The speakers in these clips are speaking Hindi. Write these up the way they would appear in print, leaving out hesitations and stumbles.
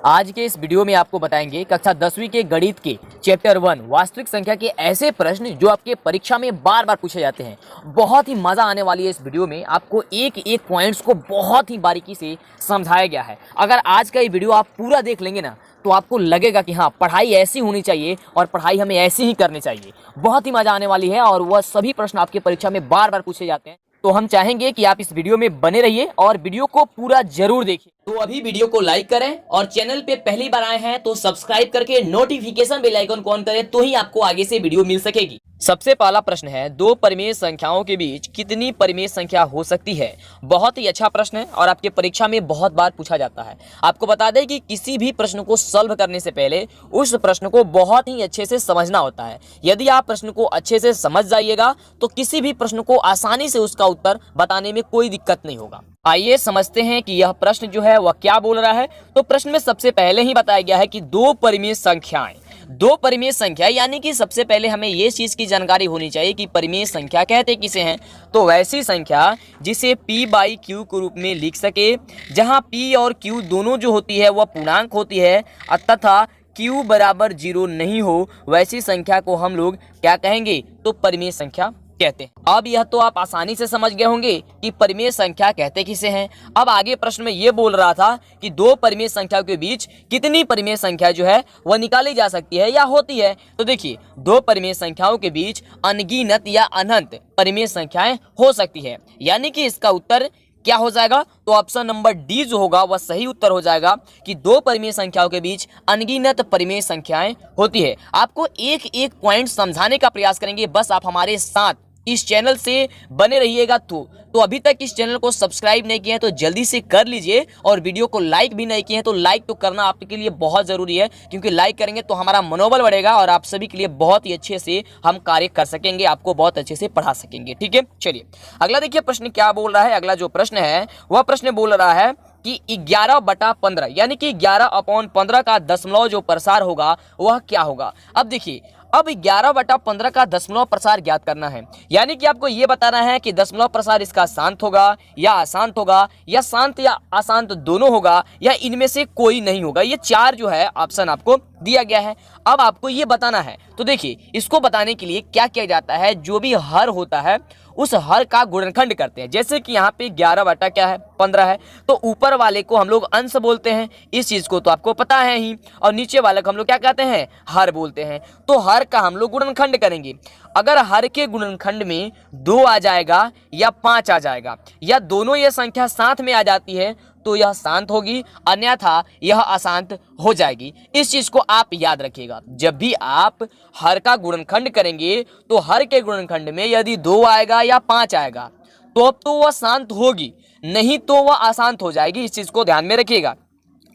आज के इस वीडियो में आपको बताएंगे कक्षा 10वीं के गणित के चैप्टर 1 वास्तविक संख्या के ऐसे प्रश्न जो आपके परीक्षा में बार बार पूछे जाते हैं। बहुत ही मजा आने वाली है इस वीडियो में। आपको एक एक पॉइंट्स को बहुत ही बारीकी से समझाया गया है। अगर आज का ये वीडियो आप पूरा देख लेंगे ना तो आपको लगेगा कि हाँ, पढ़ाई ऐसी होनी चाहिए और पढ़ाई हमें ऐसी ही करनी चाहिए। बहुत ही मजा आने वाली है और वह सभी प्रश्न आपके परीक्षा में बार बार पूछे जाते हैं। तो हम चाहेंगे कि आप इस वीडियो में बने रहिए और वीडियो को पूरा जरूर देखिए। तो अभी वीडियो को लाइक करें और चैनल पे पहली बार आए हैं तो सब्सक्राइब करके नोटिफिकेशन बेल आइकन को ऑन करें, तो ही आपको आगे से वीडियो मिल सकेगी। सबसे पहला प्रश्न है, दो परिमेय संख्याओं के बीच कितनी परिमेय संख्या हो सकती है। बहुत ही अच्छा प्रश्न है और आपके परीक्षा में बहुत बार पूछा जाता है। आपको बता दें कि किसी भी प्रश्न को सॉल्व करने से पहले उस प्रश्न को बहुत ही अच्छे से समझना होता है। यदि आप प्रश्न को अच्छे से समझ जाइएगा तो किसी भी प्रश्न को आसानी से उसका उत्तर बताने में कोई दिक्कत नहीं होगा। आइए समझते हैं कि यह प्रश्न जो है वह क्या बोल रहा है। तो प्रश्न में सबसे पहले ही बताया गया है कि दो परिमेय संख्याएं, दो परिमेय संख्या, यानी कि सबसे पहले हमें ये चीज की जानकारी होनी चाहिए कि परिमेय संख्या कहते किसे हैं। तो वैसी संख्या जिसे p बाई क्यू के रूप में लिख सके, जहां p और q दोनों जो होती है वह पूर्णांक होती है तथा q बराबर 0 नहीं हो, वैसी संख्या को हम लोग क्या कहेंगे, तो परिमेय संख्या कहते हैं। अब यह तो आप आसानी से समझ गए होंगे कि परिमेय संख्या कहते किसे हैं। अब आगे प्रश्न में यह बोल रहा था कि दो परिमेय संख्याओं के बीच कितनी परिमेय संख्या जो है वह निकाली जा सकती है या होती है। तो देखिए, दो परिमेय संख्याओं के बीच अनगिनत या अनंत परिमेय संख्याएं हो सकती है, यानी कि इसका उत्तर क्या हो जाएगा, तो ऑप्शन नंबर डी जो होगा वह सही उत्तर हो जाएगा कि दो परिमेय संख्याओं के बीच अनगिनत परिमेय संख्याएं होती है। आपको एक एक पॉइंट समझाने का प्रयास करेंगे, बस आप हमारे साथ इस चैनल से बने रहिएगा। तो अभी तक इस चैनल को सब्सक्राइब नहीं किए हैं तो जल्दी से कर लीजिए, और वीडियो को लाइक भी नहीं किए हैं तो लाइक तो करना आपके लिए बहुत ज़रूरी है, क्योंकि लाइक करेंगे तो हमारा मनोबल बढ़ेगा और आप सभी के लिए बहुत ही अच्छे से हम कार्य कर सकेंगे, आपको बहुत अच्छे से पढ़ा सकेंगे। ठीक है, चलिए अगला देखिए प्रश्न क्या बोल रहा है। अगला जो प्रश्न है वह प्रश्न बोल रहा है कि 11/15 यानी कि 11/15 का दशमलव जो प्रसार होगा वह क्या होगा। अब देखिए, अब 11/15 का दशमलव प्रसार ज्ञात करना है, यानी कि आपको यह बताना है कि दशमलव प्रसार इसका शांत होगा या अशांत होगा, या शांत या अशांत दोनों होगा, या इनमें से कोई नहीं होगा। ये चार जो है ऑप्शन आपको दिया गया है। अब आपको ये बताना है। तो देखिए, इसको बताने के लिए क्या किया जाता है, जो भी हर होता है उस हर का गुणनखंड करते हैं। जैसे कि यहाँ पे 11/15 है तो ऊपर वाले को हम लोग अंश बोलते हैं, इस चीज को तो आपको पता है ही, और नीचे वाले को हम लोग क्या कहते हैं, हर बोलते हैं। तो हर का हम लोग गुणनखंड करेंगे। अगर हर के गुणनखंड में 2 आ जाएगा या 5 आ जाएगा, या दोनों ये संख्या साथ में आ जाती है तो यह शांत होगी, अन्यथा यह अशांत हो जाएगी। इस चीज को आप याद रखिएगा। जब भी आप हर का गुणनखंड करेंगे तो हर के गुणनखंड में यदि 2 आएगा या 5 आएगा तो अब तो वह शांत होगी, नहीं तो वह अशांत हो जाएगी। इस चीज को ध्यान में रखिएगा।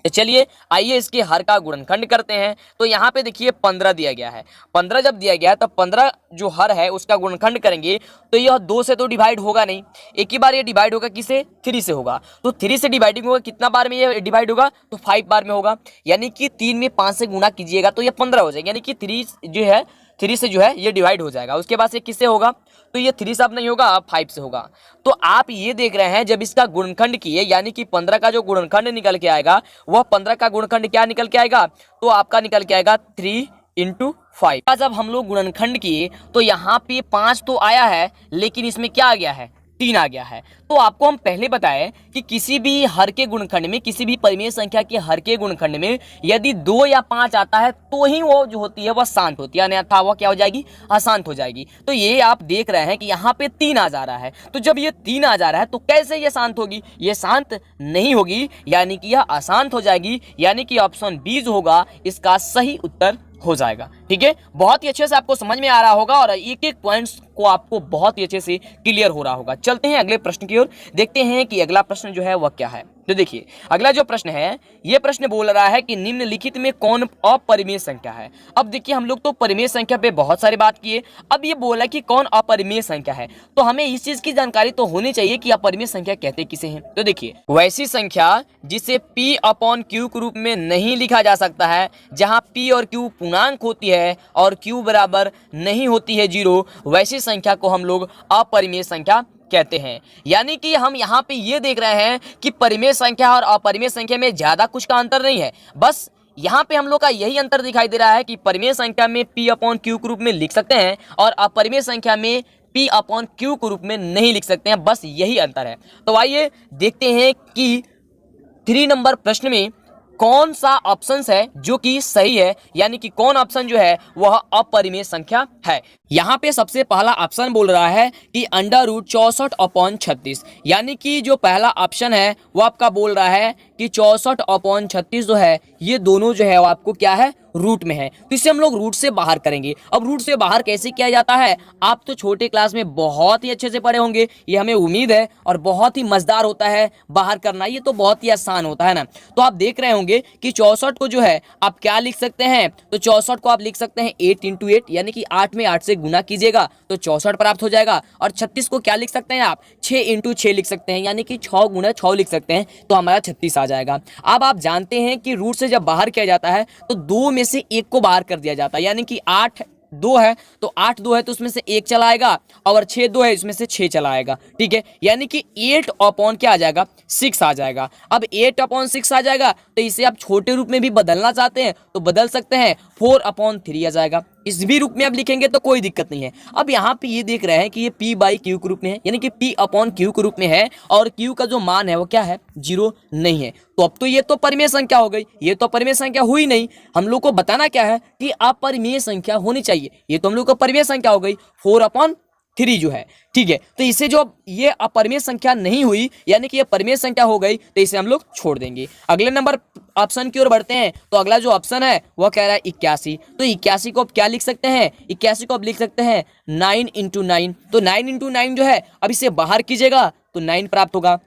चलिए आइए इसके हर का गुणनखंड करते हैं। तो यहाँ पे देखिए 15 दिया गया है। 15 जब दिया गया है तो 15 जो हर है उसका गुणनखंड करेंगे तो यह 2 से तो डिवाइड होगा नहीं, एक ही बार ये डिवाइड होगा, किसे, 3 से होगा। तो 3 से डिवाइडिंग होगा, कितना बार में ये डिवाइड होगा, तो 5 बार में होगा, यानी कि 3 में 5 से गुणा कीजिएगा तो ये 15 हो जाएगा, यानी कि 3 से जो है ये डिवाइड हो जाएगा। उसके बाद से किससे होगा, तो ये 3 से अब नहीं होगा, अब 5 से होगा। तो आप ये देख रहे हैं जब इसका गुणनखंड किए, यानी कि 15 का जो गुणनखंड निकल के आएगा वह 15 का गुणनखंड क्या निकल के आएगा, तो आपका निकल के आएगा 3 × 5। जब हम लोग गुणनखंड किए तो यहाँ पे 5 तो आया है, लेकिन इसमें क्या आ गया है, 3 आ गया है। तो आपको हम पहले बताएं कि किसी भी हर के गुणनखंड में, किसी भी परिमेय संख्या के हर के गुणनखंड में यदि 2 या 5 आता है तो ही वो जो होती है वह शांत होती है, अन्यथा वह क्या हो जाएगी, अशांत हो जाएगी। तो ये आप देख रहे हैं कि यहाँ पे 3 आ जा रहा है। तो जब ये 3 आ जा रहा है तो कैसे ये शांत होगी, ये शांत नहीं होगी, यानी कि यह अशांत हो जाएगी, यानी कि ऑप्शन बी जो होगा इसका सही उत्तर हो जाएगा। ठीक है, बहुत ही अच्छे से आपको समझ में आ रहा होगा और एक एक पॉइंट्स को आपको बहुत ही अच्छे से क्लियर हो रहा होगा। चलते हैं अगले प्रश्न की ओर, देखते हैं कि अगला प्रश्न जो है वह क्या है। तो देखिए अगला जो प्रश्न है, यह प्रश्न बोल रहा है कि निम्नलिखित में कौन अपरिमेय संख्या है। अब देखिए, हम लोग तो परिमेय संख्या पे बहुत सारी बात किए, अब ये बोला कि कौन अपरिमेय संख्या है, तो हमें इस चीज की जानकारी तो होनी चाहिए कि अपरिमेय संख्या कहते किसे हैं। तो देखिए, वैसी संख्या जिसे p/q के रूप में नहीं लिखा जा सकता है, जहां p और q पूर्णांक होती है और q बराबर नहीं होती है 0, वैसी संख्या को हम लोग अपरिमेय संख्या कहते हैं। यानी कि हम यहाँ पे ये देख रहे हैं कि परिमेय संख्या और अपरिमेय संख्या में ज्यादा कुछ का अंतर नहीं है, बस यहाँ पे हम लोग का यही अंतर दिखाई दे रहा है कि परिमेय संख्या में p अपॉन क्यू के रूप में लिख सकते हैं और अपरिमेय संख्या में p अपॉन क्यू के रूप में नहीं लिख सकते हैं, बस यही अंतर है। तो आइए देखते हैं कि 3 नंबर प्रश्न में कौन सा ऑप्शन है जो कि सही है, यानी कि कौन ऑप्शन जो है वह अपरिमेय संख्या है। यहाँ पे सबसे पहला ऑप्शन बोल रहा है कि अंडर रूट 64/36, यानी कि जो पहला ऑप्शन है वो आपका बोल रहा है कि 64/36 जो है ये दोनों जो है वो आपको क्या है, रूट में है। तो इसे हम लोग रूट से बाहर करेंगे। अब रूट से बाहर कैसे किया जाता है, आप तो छोटे क्लास में बहुत ही अच्छे से पढ़े होंगे, ये हमें उम्मीद है, और बहुत ही मजेदार होता है बाहर करना, ये तो बहुत ही आसान होता है ना। तो आप देख रहे होंगे कि 64 को जो है आप क्या लिख सकते हैं, तो 64 को आप लिख सकते हैं 8 × 8, यानी कि 8 में 8 से गुना कीजिएगा तो 64 प्राप्त हो जाएगा। और 36 को क्या लिख सकते हैं आप, 6 × 6 लिख सकते हैं, यानी कि 6 × 6 लिख सकते हैं, तो हमारा 36 आ जाएगा। अब आप जानते हैं कि रूट से जब बाहर किया जाता है तो 2 में से 1 को बाहर कर दिया जाता है, यानी कि 8 2 है तो 8 2 है तो उसमें से 1 चला आएगा, और 6 2 है इसमें से 6 चला आएगा, ठीक है। यानी कि 8 अपॉन क्या आ जाएगा, 6 आ जाएगा। अब 8/6 आ जाएगा तो इसे आप छोटे रूप में भी बदलना चाहते हैं तो बदल सकते हैं, 4/3 आ जाएगा। इस भी रूप में आप लिखेंगे तो कोई दिक्कत नहीं है। अब यहाँ पे ये देख रहे हैं कि ये p/q के रूप में है, यानी कि p/q के रूप में है, और q का जो मान है वो क्या है, 0 नहीं है। तो अब तो ये तो परिमेय संख्या हो गई, ये तो परिमेय संख्या हुई नहीं। हम लोग को बताना क्या है कि अपरिमेय संख्या होनी चाहिए, ये तो हम लोग को परिमेय संख्या हो गई 4/3 जो है, ठीक है। तो इसे जो ये अपरिमेय संख्या नहीं हुई, यानी कि ये परिमेय संख्या हो गई, तो इसे हम लोग छोड़ देंगे। अगले नंबर ऑप्शन की ओर बढ़ते हैं। तो अगला जो ऑप्शन है वह कह रहा है 81। तो 81 को आप क्या लिख सकते हैं, 81 को आप लिख सकते हैं 9 × 9। तो 9 × 9 जो है अब इसे बाहर कीजिएगा तो 9 प्राप्त होगा।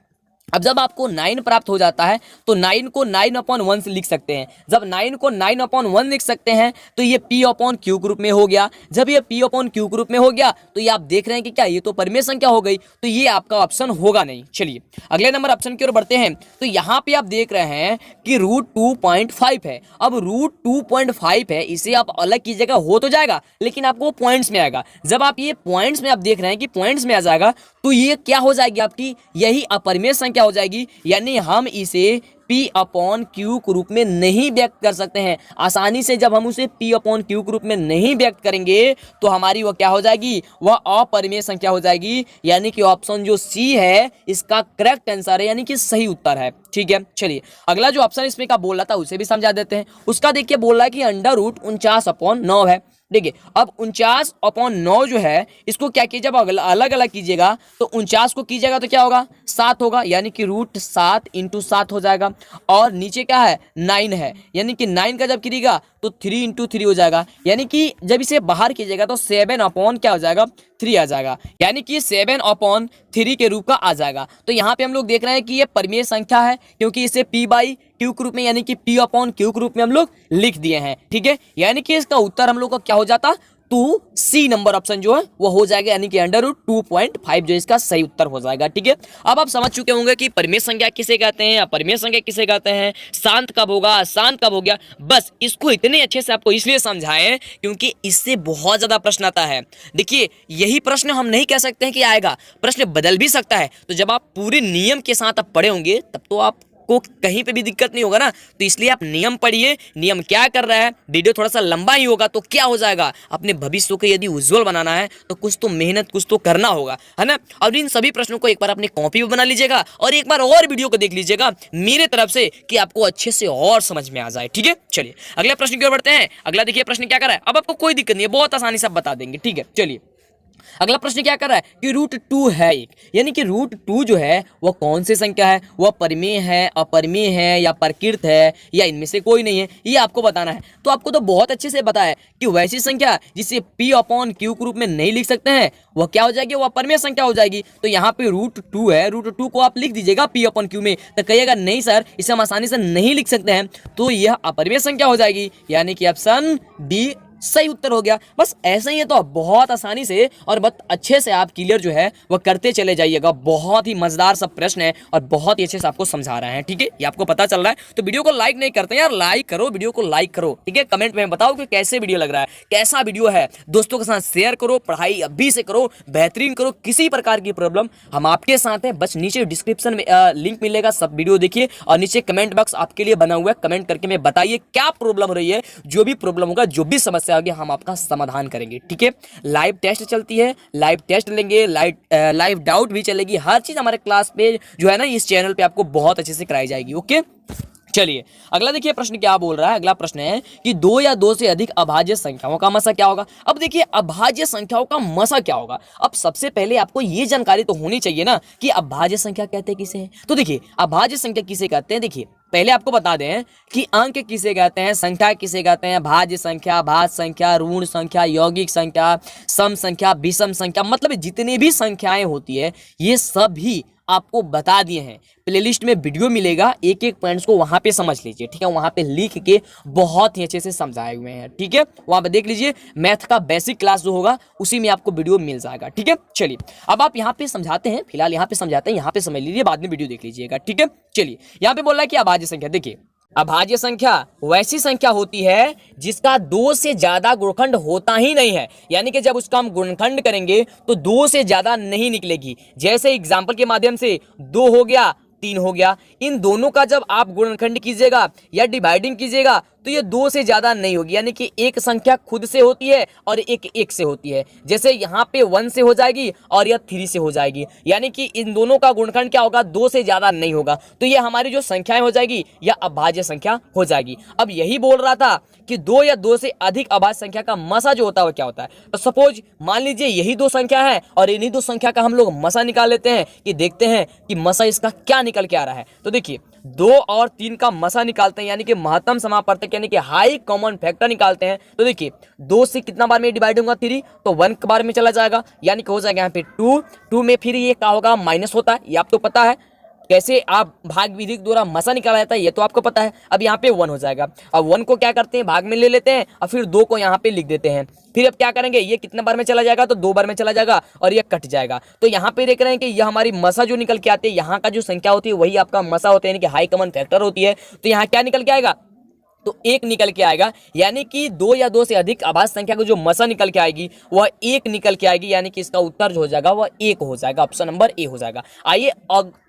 अब जब आपको 9 प्राप्त हो जाता है तो 9 को 9/1 से लिख सकते हैं। जब 9 को 9/1 लिख सकते हैं तो ये p/q के रूप में हो गया। जब ये p/q के रूप में हो गया तो ये आप देख रहे हैं कि क्या ये तो परिमेय संख्या हो गई, तो ये आपका ऑप्शन होगा नहीं। चलिए अगले नंबर ऑप्शन की ओर बढ़ते हैं। तो यहाँ पे आप देख रहे हैं कि रूट 2.5 है। अब रूट 2.5 है, इसे आप अलग कीजिएगा हो तो जाएगा, लेकिन आपको पॉइंट्स में आएगा। जब आप ये पॉइंट्स में आप देख रहे हैं कि पॉइंट्स में आ जाएगा तो ये क्या हो जाएगी, आपकी यही अपरिमेय संख्या हो जाएगी। यानी हम इसे p/q के रूप में नहीं व्यक्त कर सकते हैं आसानी से। जब हम उसे p/q के रूप में नहीं व्यक्त करेंगे तो हमारी वो क्या हो जाएगी, वह अपरिमेय संख्या हो जाएगी। यानी कि ऑप्शन जो सी है इसका करेक्ट आंसर है, यानी कि सही उत्तर है, ठीक है। चलिए अगला जो ऑप्शन इसमें का बोल रहा था उसे भी समझा देते हैं। उसका देखिए बोल रहा है कि अंडर रूट 49/9 है। देखिए अब 49/9 जो है इसको क्या कीजिए, जब अलग अलग कीजिएगा तो 49 को कीजिएगा तो क्या होगा, 7 होगा, यानी कि रूट 7 × 7 हो जाएगा। और नीचे क्या है, 9 है, यानी कि 9 का जब कीजिएगा तो 3 × 3 हो जाएगा। यानी कि जब इसे बाहर कीजिएगा तो 7/3 क्या हो जाएगा, 3 आ जाएगा, यानी कि 7/3 के रूप का आ जाएगा। तो यहाँ पे हम लोग देख रहे हैं कि ये परिमेय संख्या है, क्योंकि इसे p/q के रूप में, यानी कि p/q के रूप में हम लोग लिख दिए हैं, ठीक है। यानी कि इसका उत्तर हम लोग का क्या हो जाता, 2C नंबर ऑप्शन जो है वो हो जाएगा, यानी कि अंडर रूट 2.5 जो इसका सही उत्तर हो जाएगा, ठीक है। अब आप समझ चुके होंगे कि परिमेय संख्या किसे कहते हैं, अपरिमेय संख्या किसे कहते हैं, शांत कब होगा, अशांत कब हो गया। बस इसको इतने अच्छे से आपको इसलिए समझाएं क्योंकि इससे बहुत ज्यादा प्रश्न आता है। देखिए यही प्रश्न हम नहीं कह सकते हैं कि आएगा, प्रश्न बदल भी सकता है। तो जब आप पूरे नियम के साथ आप पढ़े होंगे तब तो आप को कहीं पे भी दिक्कत नहीं होगा ना। तो इसलिए आप नियम पढ़िए, नियम क्या कर रहा है। वीडियो थोड़ा सा लंबा ही होगा तो क्या हो जाएगा, अपने भविष्य को यदि उज्जवल बनाना है तो कुछ तो मेहनत, कुछ तो करना होगा, है ना। और इन सभी प्रश्नों को एक बार अपनी कॉपी पे बना लीजिएगा और एक बार और वीडियो को देख लीजिएगा मेरे तरफ से, कि आपको अच्छे से और समझ में आ जाए, ठीक है। चलिए अगले प्रश्न की ओर बढ़ते हैं। अगला देखिए प्रश्न क्या कर रहा है, अब आपको कोई दिक्कत नहीं है, बहुत आसानी से आप बता देंगे, ठीक है। चलिए अगला प्रश्न क्या कर रहा है कि रूट 2 है एक, यानी कि रूट 2 जो है वह कौन सी संख्या है, वह परिमेय है, अपरिमेय है या प्रकृत है, या इनमें से कोई नहीं है, ये आपको बताना है। तो आपको तो बहुत अच्छे से पता है कि वैसी संख्या जिसे p/q के रूप में नहीं लिख सकते हैं वह क्या हो जाएगी, वह अपरिमेय संख्या हो जाएगी। तो यहाँ पे रूट 2 है, रूट 2 को आप लिख दीजिएगा p/q में, तो कहिएगा नहीं सर इसे हम आसानी से नहीं लिख सकते हैं, तो यह अपरिमेय संख्या हो जाएगी, यानी कि ऑप्शन डी सही उत्तर हो गया। बस ऐसा ही है, तो बहुत आसानी से और बहुत अच्छे से आप क्लियर जो है वो करते चले जाइएगा। बहुत ही मजेदार सब प्रश्न है और बहुत ही अच्छे से आपको समझा रहे हैं, ठीक है, ये आपको पता चल रहा है। तो वीडियो को लाइक नहीं करते यार, लाइक करो, वीडियो को लाइक करो, ठीक है। कमेंट में बताओ कि कैसे वीडियो लग रहा है, कैसा वीडियो है, दोस्तों के साथ शेयर करो, पढ़ाई अभी से करो, बेहतरीन करो। किसी प्रकार की प्रॉब्लम हम आपके साथ हैं, बस नीचे डिस्क्रिप्शन में लिंक मिलेगा, सब वीडियो देखिए और नीचे कमेंट बॉक्स आपके लिए बना हुआ है, कमेंट करके में बताइए क्या प्रॉब्लम हो रही है। जो भी प्रॉब्लम होगा, जो भी समस्या होगी, हम आपका समाधान करेंगे, ठीक है। लाइव टेस्ट चलती है, लाइव टेस्ट लेंगे, लाइव डाउट भी चलेगी, हर चीज हमारे क्लास पे जो है ना इस चैनल पे आपको बहुत अच्छे से कराई जाएगी, ओके। चलिए अगला देखिए प्रश्न क्या बोल रहा है। अगला प्रश्न है कि दो या दो से अधिक अभाज्य संख्याओं का मसा क्या होगा। अब देखिए अभाज्य संख्याओं का मसा क्या होगा। अब सबसे पहले आपको ये जानकारी तो होनी चाहिए ना कि अभाज्य संख्या कहते हैं किसे हैं। तो देखिए अभाज्य संख्या किसे कहते हैं, देखिए पहले आपको बता दें कि अंक किसे कहते हैं, संख्या किसे कहते हैं, भाज्य संख्या, भाज्य संख्या, ऋण संख्या, यौगिक संख्या, सम संख्या, विषम संख्या, मतलब जितनी भी संख्याएं होती है ये सभी आपको बता दिए हैं। प्लेलिस्ट में वीडियो मिलेगा, एक एक पॉइंट्स को वहां पे समझ लीजिए, ठीक है। वहां पे लिख के बहुत ही अच्छे से समझाए हुए हैं, ठीक है। वहां पे देख लीजिए, मैथ का बेसिक क्लास जो होगा उसी में आपको वीडियो मिल जाएगा, ठीक है। चलिए अब आप यहाँ पे समझाते हैं, फिलहाल यहाँ पे समझाते हैं, यहाँ पे समझ लीजिए, बाद में वीडियो देख लीजिएगा, ठीक है। चलिए यहाँ पे बोल रहा है कि अभाज्य संख्या, देखिए अभाज्य संख्या वैसी संख्या होती है जिसका दो से ज्यादा गुणनखंड होता ही नहीं है, यानी कि जब उसका हम गुणनखंड करेंगे तो दो से ज्यादा नहीं निकलेगी। जैसे एग्जांपल के माध्यम से 2 हो गया, 3 हो गया, इन दोनों का जब आप गुणनखंड कीजिएगा या डिवाइडिंग कीजिएगा तो ये 2 से ज्यादा नहीं होगी, यानी कि एक संख्या खुद से होती है और एक 1 से होती है। जैसे यहाँ पे 1 से हो जाएगी और यह 3 से हो जाएगी, यानी कि इन दोनों का गुणनखंड क्या होगा, 2 से ज्यादा नहीं होगा। तो ये हमारी जो संख्याएं हो जाएगी यह अभाज्य संख्या हो जाएगी। अब यही बोल रहा था कि 2 या 2 से अधिक अभाज्य संख्या का मसा जो होता है वो क्या होता है। तो सपोज मान लीजिए यही 2 संख्या है और इन्हीं 2 संख्या का हम लोग मसा निकाल लेते हैं कि देखते हैं कि मसा इसका क्या निकल के आ रहा है। तो देखिए 2 और 3 का मसा निकालते हैं, यानी कि महत्तम समापवर्तक यानी कि हाई कॉमन फैक्टर निकालते हैं। तो देखिए 2 से कितना बार में डिवाइड होगा 3, तो 1 के बार में चला जाएगा, यानी कि हो जाएगा यहाँ पे 2 में फिर ये क्या होगा, माइनस होता है, ये आपको पता है कैसे आप भाग विधि द्वारा मसा निकाला जाता है, ये तो आपको पता है। अब यहाँ पे 1 हो जाएगा, अब 1 को क्या करते हैं भाग में ले लेते हैं और फिर 2 को यहाँ पे लिख देते हैं। फिर अब क्या करेंगे, ये कितने बार में चला जाएगा, तो 2 बार में चला जाएगा और ये कट जाएगा। तो यहाँ पे देख रहे हैं कि यह हमारी मसा जो निकल के आती है, यहाँ का जो संख्या होती है वही आपका मसा होता है, यानी कि हाई कॉमन फैक्टर होती है। तो यहाँ क्या निकल के आएगा, तो 1 निकल के आएगा, यानी कि 2 या 2 से अधिक अभाज्य संख्या को जो मसा निकल के आएगी वह 1 निकल के आएगी, यानी कि इसका उत्तर जो हो जाएगा वह 1 हो जाएगा, ऑप्शन नंबर ए हो जाएगा। आइए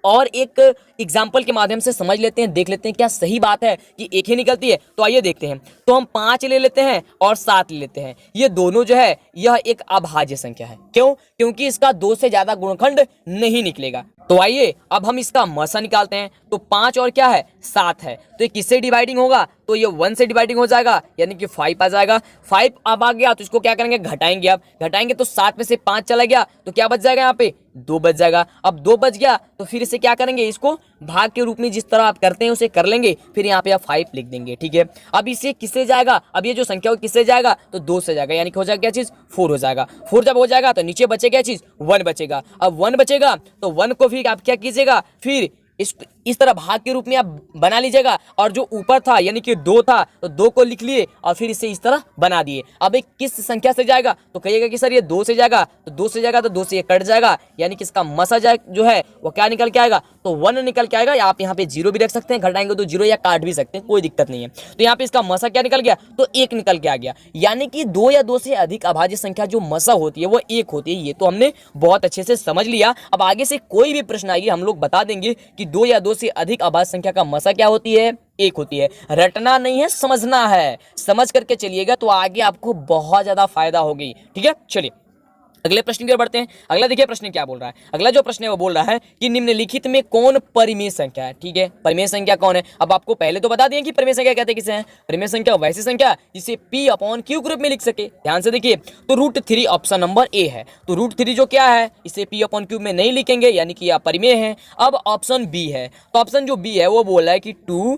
और एक एग्जाम्पल के माध्यम से समझ लेते हैं, देख लेते हैं क्या सही बात है कि 1 ही निकलती है। तो आइए देखते हैं, तो हम 5 ले लेते हैं और 7 ले लेते हैं, ये दोनों जो है यह एक अभाज्य संख्या है। क्यों, क्योंकि इसका 2 से ज्यादा गुणनखंड नहीं निकलेगा। तो आइए अब हम इसका मसा निकालते हैं। तो 5 और क्या है, 7 है, तो ये किससे डिवाइडिंग होगा, तो ये 1 से डिवाइडिंग हो जाएगा, यानी कि 5 आ जाएगा। 5 अब आ गया तो इसको क्या करेंगे, घटाएंगे। अब घटाएंगे तो 7 में से 5 चला गया, तो क्या बच जाएगा, यहाँ पे 2 बच जाएगा। अब 2 बच गया तो फिर इसे क्या करेंगे, इसको भाग के रूप में जिस तरह आप करते हैं उसे कर लेंगे, फिर यहाँ पे आप 5 लिख देंगे, ठीक है। अब इसे किससे जाएगा, अब ये जो संख्या हो किससे जाएगा, तो 2 से जाएगा, यानी कि हो जाएगा क्या चीज, 4 हो जाएगा। 4 जब हो जाएगा तो नीचे बचेगा क्या चीज, 1 बचेगा। अब 1 बचेगा तो 1 को फिर आप क्या कीजिएगा, फिर इस तरह भाग के रूप में आप बना लीजिएगा, और जो ऊपर था यानी कि 2 था तो 2 को लिख लिए और फिर इसे इस तरह बना दिए। अब एक किस संख्या से जाएगा, तो कहिएगा कि सर ये 2 से जाएगा, तो 2 से जाएगा तो 2 से ये कट जाएगा, यानी कि इसका मसा जो है वो क्या निकल के आएगा, तो 1 निकल के आएगा। या आप यहाँ पे 0 भी रख सकते हैं, घटाएंगे तो 0 या काट भी सकते हैं, कोई दिक्कत नहीं है। तो यहाँ पे इसका मसा क्या निकल गया, तो 1 निकल के आ गया, यानी कि 2 या 2 से अधिक अभाज्य संख्या जो मसा होती है वो 1 होती है। ये तो हमने बहुत अच्छे से समझ लिया। अब आगे से कोई भी प्रश्न आएगी हम लोग बता देंगे कि 2 या 2 से अधिक अभाज्य संख्या का मसा क्या होती है, 1 होती है। रटना नहीं है, समझना है, समझ करके चलिएगा तो आगे आपको बहुत ज्यादा फायदा होगी, ठीक है। चलिए अगले प्रश्न की ओर बढ़ते हैं। अगला देखिए प्रश्न क्या बोल रहा है। अगला जो प्रश्न है वो बोल रहा है कि निम्नलिखित में कौन परिमेय संख्या है, ठीक है। परिमेय संख्या कौन है, अब आपको पहले तो बता दिए कि परिमेय संख्या कहते किसे हैं। परिमेय संख्या वैसी संख्या जिसे P/Q ग्रुप में लिख सके। ध्यान से देखिए, तो √3 ऑप्शन नंबर ए है। तो √3 जो क्या है, इसे P/Q में नहीं लिखेंगे, यानी कि यह परिमेय है। अब ऑप्शन बी है, तो ऑप्शन जो बी है वो बोल रहा है कि 2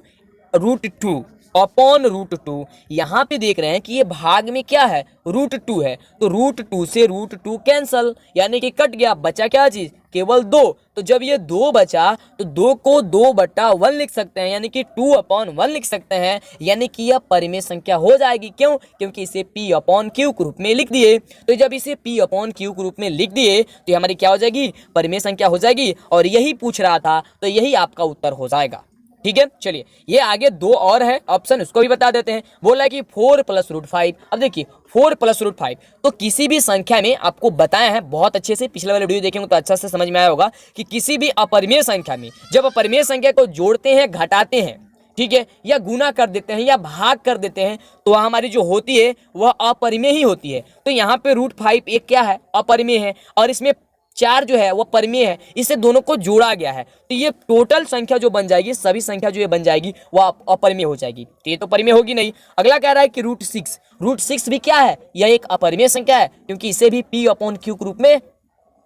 √2 अपॉन √2। यहाँ पे देख रहे हैं कि ये भाग में क्या है, √2 है, तो √2 से √2 कैंसल, यानी कि कट गया, बचा क्या चीज, केवल 2। तो जब ये 2 बचा तो 2 को 2/1 लिख सकते हैं, यानी कि 2/1 लिख सकते हैं, यानी कि यह परिमेय संख्या हो जाएगी। क्यों? क्योंकि इसे P/Q के रूप में लिख दिए। तो जब इसे P/Q के रूप में लिख दिए तो हमारी क्या हो जाएगी, परिमेय संख्या हो जाएगी, और यही पूछ रहा था, तो यही आपका उत्तर हो जाएगा। ठीक है, चलिए ये आगे 2 और है ऑप्शन, उसको भी बता देते हैं। बोला है कि 4 + √5। अब देखिए 4 + √5, तो किसी भी संख्या में आपको बताया है बहुत अच्छे से, पिछले वाले वीडियो देखेंगे तो अच्छा से समझ में आया होगा कि किसी भी अपरिमेय संख्या में जब अपरिमेय संख्या को जोड़ते हैं, घटाते हैं, ठीक है, या गुना कर देते हैं या भाग कर देते हैं, तो हमारी जो होती है वह अपरिमेय ही होती है। तो यहाँ पे √5 एक क्या है, अपरिमेय है, और इसमें 4 जो है वो परिमेय है, इसे दोनों को जोड़ा गया है, तो ये टोटल संख्या जो बन जाएगी, सभी संख्या जो ये बन जाएगी वह अपरिमेय हो जाएगी। तो ये तो परिमेय होगी नहीं। अगला कह रहा है कि √6 भी क्या है, यह एक अपरिमेय संख्या है, क्योंकि इसे भी P/Q के रूप में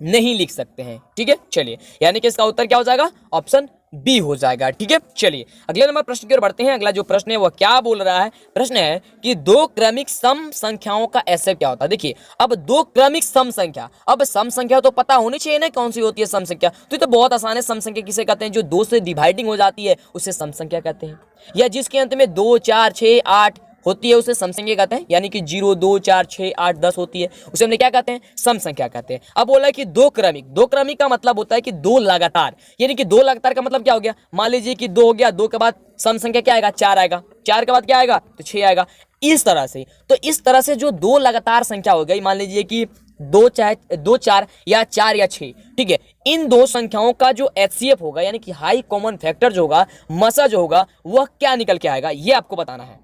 नहीं लिख सकते हैं। ठीक है, चलिए यानी कि इसका उत्तर क्या हो जाएगा, ऑप्शन बी हो जाएगा। ठीक है, चलिए अगले नंबर प्रश्न की ओर बढ़ते हैं। अगला जो प्रश्न है वह क्या बोल रहा है, प्रश्न है कि 2 क्रमिक सम संख्याओं का एसे क्या होता है। देखिए अब 2 क्रमिक सम संख्या, अब सम संख्या तो पता होनी चाहिए ना कौन सी होती है सम संख्या, तो ये तो बहुत आसान है। सम संख्या किसे कहते हैं, जो 2 से डिवाइडिंग हो जाती है उसे सम संख्या कहते हैं, या जिसके अंत में 2, 4, 6, 8 होती है उसे सम संख्या कहते हैं, यानी कि 0, 2, 4, 6, 8, 10 होती है उसे हमने क्या कहते हैं, सम संख्या कहते हैं। अब बोला है कि 2 क्रमिक का मतलब होता है कि 2 लगातार, यानी कि 2 लगातार का मतलब क्या हो गया, मान लीजिए कि 2 हो गया, 2 के बाद सम संख्या क्या आएगा, 4 आएगा, 4 के बाद क्या आएगा, तो 6 आएगा, इस तरह से। तो इस तरह से जो 2 लगातार संख्या हो गई, मान लीजिए कि 2, 4 या 4 या 6, ठीक है, इन 2 संख्याओं का जो HCF होगा, यानी कि हाई कॉमन फैक्टर जो होगा, मसा जो होगा, वह क्या निकल के आएगा, ये आपको बताना है।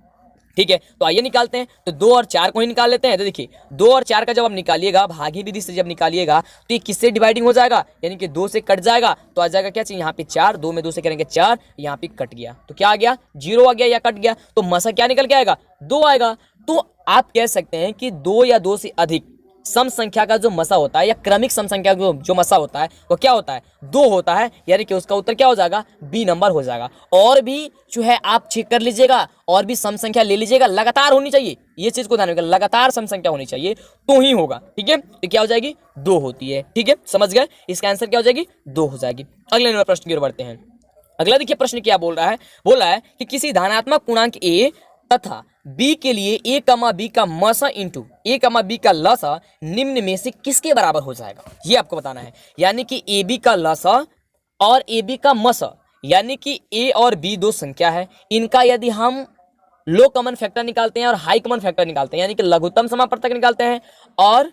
ठीक है, तो आइए निकालते हैं। तो 2 और 4 को ही निकाल लेते हैं। तो देखिए 2 और 4 का जब आप निकालिएगा, भागी विधि से जब निकालिएगा, तो ये किससे डिवाइडिंग हो जाएगा, यानी कि 2 से कट जाएगा, तो आ जाएगा क्या चाहिए, यहाँ पे 4, 2 में 2 से करेंगे 4, यहाँ पे कट गया, तो क्या आ गया, 0 आ गया या कट गया, तो मसा क्या निकल के आएगा, 2 आएगा। तो आप कह सकते हैं कि 2 या 2 से अधिक सम संख्या का जो मसा होता है, या क्रमिक सम संख्या का जो मसा होता है वो क्या होता है, 2 होता है, यानी कि उसका उत्तर क्या हो जाएगा, बी नंबर हो जाएगा। और भी जो है आप चेक कर लीजिएगा, और भी सम संख्या ले लीजिएगा, लगातार होनी चाहिए, ये चीज को ध्यान रखिएगा, लगातार सम संख्या होनी चाहिए तो ही होगा। ठीक है, तो क्या हो जाएगी, 2 होती है। ठीक है, समझ गए, इसका आंसर क्या हो जाएगी, 2 हो जाएगी। अगले नंबर प्रश्न की ओर बढ़ते हैं। अगला देखिए प्रश्न क्या बोल रहा है, बोला है कि किसी धनात्मक पूर्णांक a तथा b के लिए a, b का मसा इंटू a, b का लसा निम्न में से किसके बराबर हो जाएगा, ये आपको बताना है। यानी कि ab का लसा और ab का मसा, यानी कि a और b 2 संख्या है, इनका यदि हम लो कॉमन फैक्टर निकालते हैं और हाई कॉमन फैक्टर निकालते हैं, यानी कि लघुत्तम समापवर्तक निकालते हैं और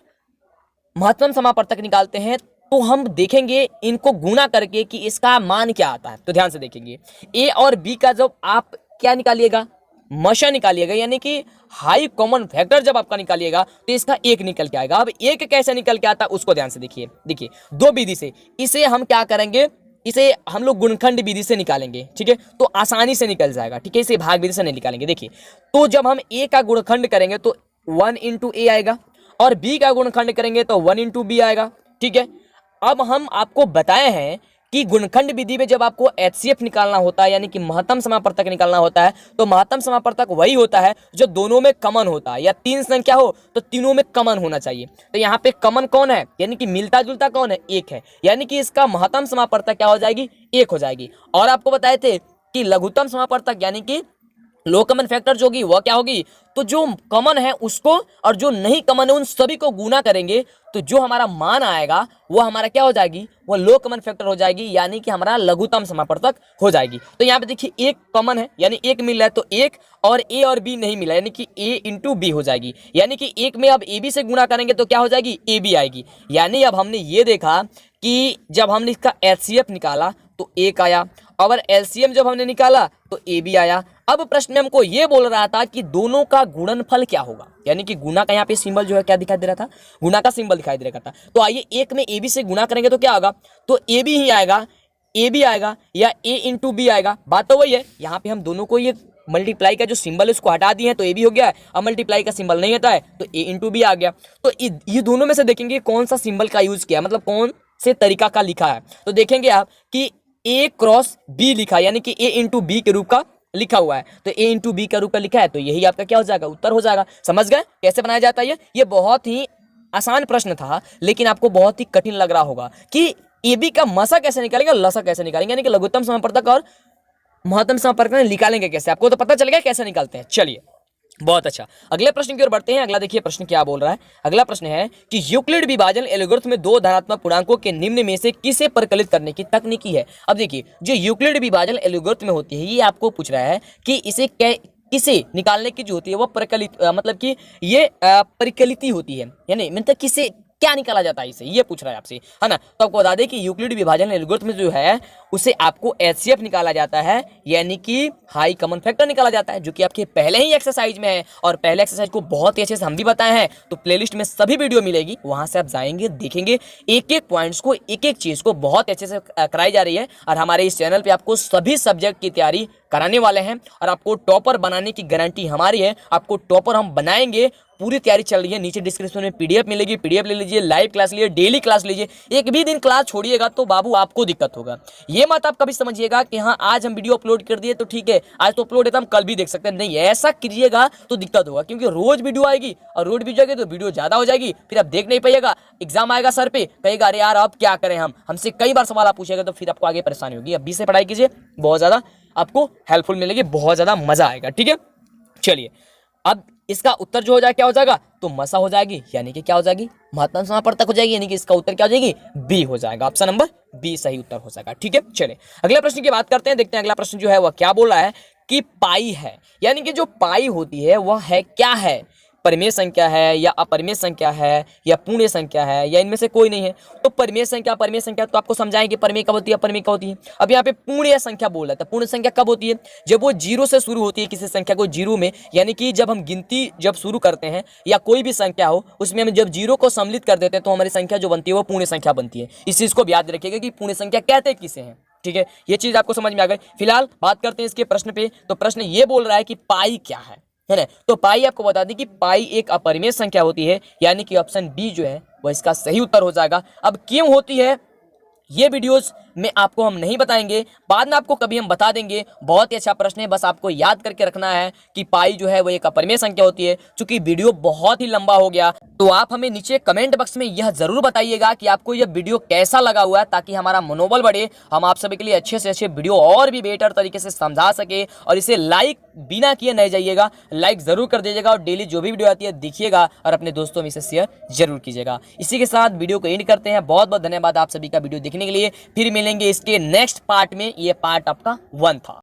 महत्तम समापवर्तक निकालते हैं, तो हम देखेंगे इनको गुणा करके कि इसका मान क्या आता है। तो ध्यान से देखेंगे, a और b का जब आप क्या निकालिएगा, मशा निकालिएगा, यानी कि हाई कॉमन फैक्टर जब आपका निकालिएगा तो इसका 1 निकल के आएगा। अब 1 कैसे निकल के आता है उसको ध्यान से देखिए। देखिए 2 विधि से इसे हम क्या करेंगे, इसे हम लोग गुणनखंड विधि से निकालेंगे। ठीक है, तो आसानी से निकल जाएगा। ठीक है, इसे भाग विधि से नहीं निकालेंगे। देखिए तो जब हम a का गुणनखंड करेंगे तो 1 × a आएगा, और b का गुणनखंड करेंगे तो 1 × b आएगा। ठीक है, अब हम आपको बताए हैं कि गुणनखंड विधि में जब आपको HCF निकालना होता है, यानी कि महत्तम समापवर्तक निकालना होता है, तो महत्तम समापवर्तक वही होता है जो दोनों में कॉमन होता है, या 3 संख्या हो तो तीनों में कॉमन होना चाहिए। तो यहाँ पे कॉमन कौन है, यानी कि मिलता जुलता कौन है, 1 है, यानी कि इसका महत्तम समापवर्तक क्या हो जाएगी, 1 हो जाएगी। और आपको बताए थे कि लघुत्तम समापवर्तक यानी कि लो कॉमन फैक्टर जो होगी वह क्या होगी, तो जो कॉमन है उसको और जो नहीं कॉमन है उन सभी को गुना करेंगे, तो जो हमारा मान आएगा वो हमारा क्या हो जाएगी, वो लो कॉमन फैक्टर हो जाएगी, यानी कि हमारा लघुत्तम समापवर्तक हो जाएगी। तो यहाँ पे देखिए 1 कॉमन है, यानी 1 मिल रहा है, तो 1, और a और b नहीं मिला, यानी कि a × b हो जाएगी, यानी कि 1 में अब ab से गुना करेंगे तो क्या हो जाएगी, ab आएगी। यानी अब हमने ये देखा कि जब हमने इसका HCF निकाला तो 1 आया, और LCM जब हमने निकाला तो AB आया। अब प्रश्न में हमको ये बोल रहा था कि दोनों का गुणनफल क्या होगा, यानी कि गुना का यहाँ पे सिंबल जो है क्या दिखाई दे रहा था, गुना का सिंबल दिखाई दे रहा था। तो आइए 1 में AB से गुना करेंगे तो क्या होगा, तो AB ही आएगा, AB आएगा या a × b आएगा, बात तो वही है। यहाँ पे हम दोनों को ये मल्टीप्लाई का जो सिंबल है उसको हटा दिए हैं तो AB हो गया है, अब मल्टीप्लाई का सिंबल नहीं हटा है तो a × b आ गया। तो ये दोनों में से देखेंगे कौन सा सिंबल का यूज किया, मतलब कौन से तरीका का लिखा है। तो देखेंगे आप कि a × b लिखा, यानी कि a × b के रूप का लिखा हुआ है, तो a इंटू बी का रूप में लिखा है, तो यही आपका क्या हो जाएगा, उत्तर हो जाएगा। समझ गए कैसे बनाया जाता है ये बहुत ही आसान प्रश्न था, लेकिन आपको बहुत ही कठिन लग रहा होगा कि ए बी का मसा कैसे निकालेंगे, लसा कैसे निकालेंगे, यानी कि लघुत्तम समापवर्तक और महत्तम समापवर्तक निकालेंगे कैसे, आपको तो पता चल गया कैसे निकालते हैं। चलिए बहुत अच्छा, अगले प्रश्न की ओर बढ़ते हैं। अगला देखिए प्रश्न क्या बोल रहा है। अगला प्रश्न है कि यूक्लिड विभाजन एल्गोरिथम में दो धनात्मक पूर्णांकों के निम्न में से किसे परिकलित करने की तकनीकी है। अब देखिए जो यूक्लिड विभाजन एल्गोरिथम में होती है, ये आपको पूछ रहा है कि इसे किसे निकालने की जो होती है वो परिकलित मतलब कि ये परिकलिती होती है, यानी मतलब किसे क्या निकाला जाता है इसे, ये पूछ रहा है आपसे, है ना। तो आपको बता दें कि यूक्लिड विभाजन एल्गोरिथम में जो है उसे आपको एचसीएफ निकाला जाता है, यानी कि हाई कॉमन फैक्टर निकाला जाता है, जो कि आपके पहले ही एक्सरसाइज में है और पहले एक्सरसाइज को बहुत ही अच्छे से हम भी बताए हैं। तो प्लेलिस्ट में सभी वीडियो मिलेगी, वहां से आप जाएंगे देखेंगे, एक एक पॉइंट्स को एक एक चीज को बहुत अच्छे से कराई जा रही है। और हमारे इस चैनल पे आपको सभी सब्जेक्ट की तैयारी कराने वाले हैं और आपको टॉपर बनाने की गारंटी हमारी है, आपको टॉपर हम बनाएंगे, पूरी तैयारी चल रही है। नीचे डिस्क्रिप्शन में पीडीएफ मिलेगी, पीडीएफ ले लीजिए, लाइव क्लास लीजिए, डेली क्लास लीजिए। एक भी दिन क्लास छोड़िएगा तो बाबू आपको दिक्कत होगा। ये मत आप कभी समझिएगा कि हाँ आज हम वीडियो अपलोड कर दिए तो ठीक है, आज तो अपलोड है तो हम कल भी देख सकते हैं, नहीं, ऐसा कीजिएगा तो दिक्कत होगा, क्योंकि रोज वीडियो आएगी और रोज वीडियो आएगी तो वीडियो ज्यादा हो जाएगी, फिर आप देख नहीं पाइएगा, एग्जाम आएगा सर पे, कहेगा अरे यार अब क्या करें, हम हमसे कई बार सवाल आप पूछेगा, तो फिर आपको आगे परेशानी होगी। अभी से पढ़ाई कीजिए, बहुत ज्यादा आपको हेल्पफुल मिलेगी, बहुत ज्यादा मजा आएगा, ठीक है। चलिए अब इसका उत्तर जो हो जाएगा क्या हो जाएगा, तो मसा हो जाएगी, यानी कि क्या हो जाएगी, महत्तम समापवर्तक हो जाएगी, यानी कि इसका उत्तर क्या हो जाएगी, बी हो जाएगा। ऑप्शन नंबर बी सही उत्तर हो जाएगा, ठीक है। चलिए अगले प्रश्न की बात करते हैं, देखते हैं अगला प्रश्न जो है वह क्या बोल रहा है कि पाई है, यानी कि जो पाई होती है वह है क्या है, परिमेय संख्या है या अपरिमेय संख्या है या पूर्ण संख्या है या इनमें से कोई नहीं है। तो परिमेय संख्या तो आपको समझाएंगे परिमेय कब होती है, अपरिमेय कब होती है। अब यहाँ पे पूर्ण संख्या बोल रहा था, पूर्ण संख्या कब होती है, जब वो जीरो से शुरू होती है, किसी संख्या को जीरो में, यानी कि जब हम गिनती जब शुरू करते हैं या कोई भी संख्या हो उसमें हम जब जीरो को सम्मिलित कर देते हैं तो हमारी संख्या जो बनती है वो पूर्ण संख्या बनती है। इस चीज को याद रखिएगा कि पूर्ण संख्या कहते किसे हैं, ठीक है, ये चीज आपको समझ में आ गई। फिलहाल बात करते हैं इसके प्रश्न पे। तो प्रश्न ये बोल रहा है कि पाई क्या है ना। तो पाई आपको बता दें कि पाई एक अपरिमेय संख्या होती है, यानी कि ऑप्शन बी जो है वह इसका सही उत्तर हो जाएगा। अब क्यों होती है ये वीडियोस में आपको हम नहीं बताएंगे, बाद में आपको कभी हम बता देंगे। बहुत ही अच्छा प्रश्न है, बस आपको याद करके रखना है कि पाई जो है वो एक अपरिमेय संख्या होती है। चूंकि वीडियो बहुत ही लंबा हो गया तो आप हमें नीचे कमेंट बॉक्स में यह जरूर बताइएगा कि आपको यह वीडियो कैसा लगा हुआ है, ताकि हमारा मनोबल बढ़े, हम आप सभी के लिए अच्छे से अच्छे वीडियो और भी बेटर तरीके से समझा सके। और इसे लाइक बिना किए नहीं जाइएगा, लाइक जरूर कर दीजिएगा और डेली जो भी वीडियो आती है देखिएगा और अपने दोस्तों में इसे शेयर जरूर कीजिएगा। इसी के साथ वीडियो को एंड करते हैं। बहुत बहुत धन्यवाद आप सभी का वीडियो देखने के लिए। फिर मिलेंगे इसके नेक्स्ट पार्ट में, ये पार्ट आपका 1 था।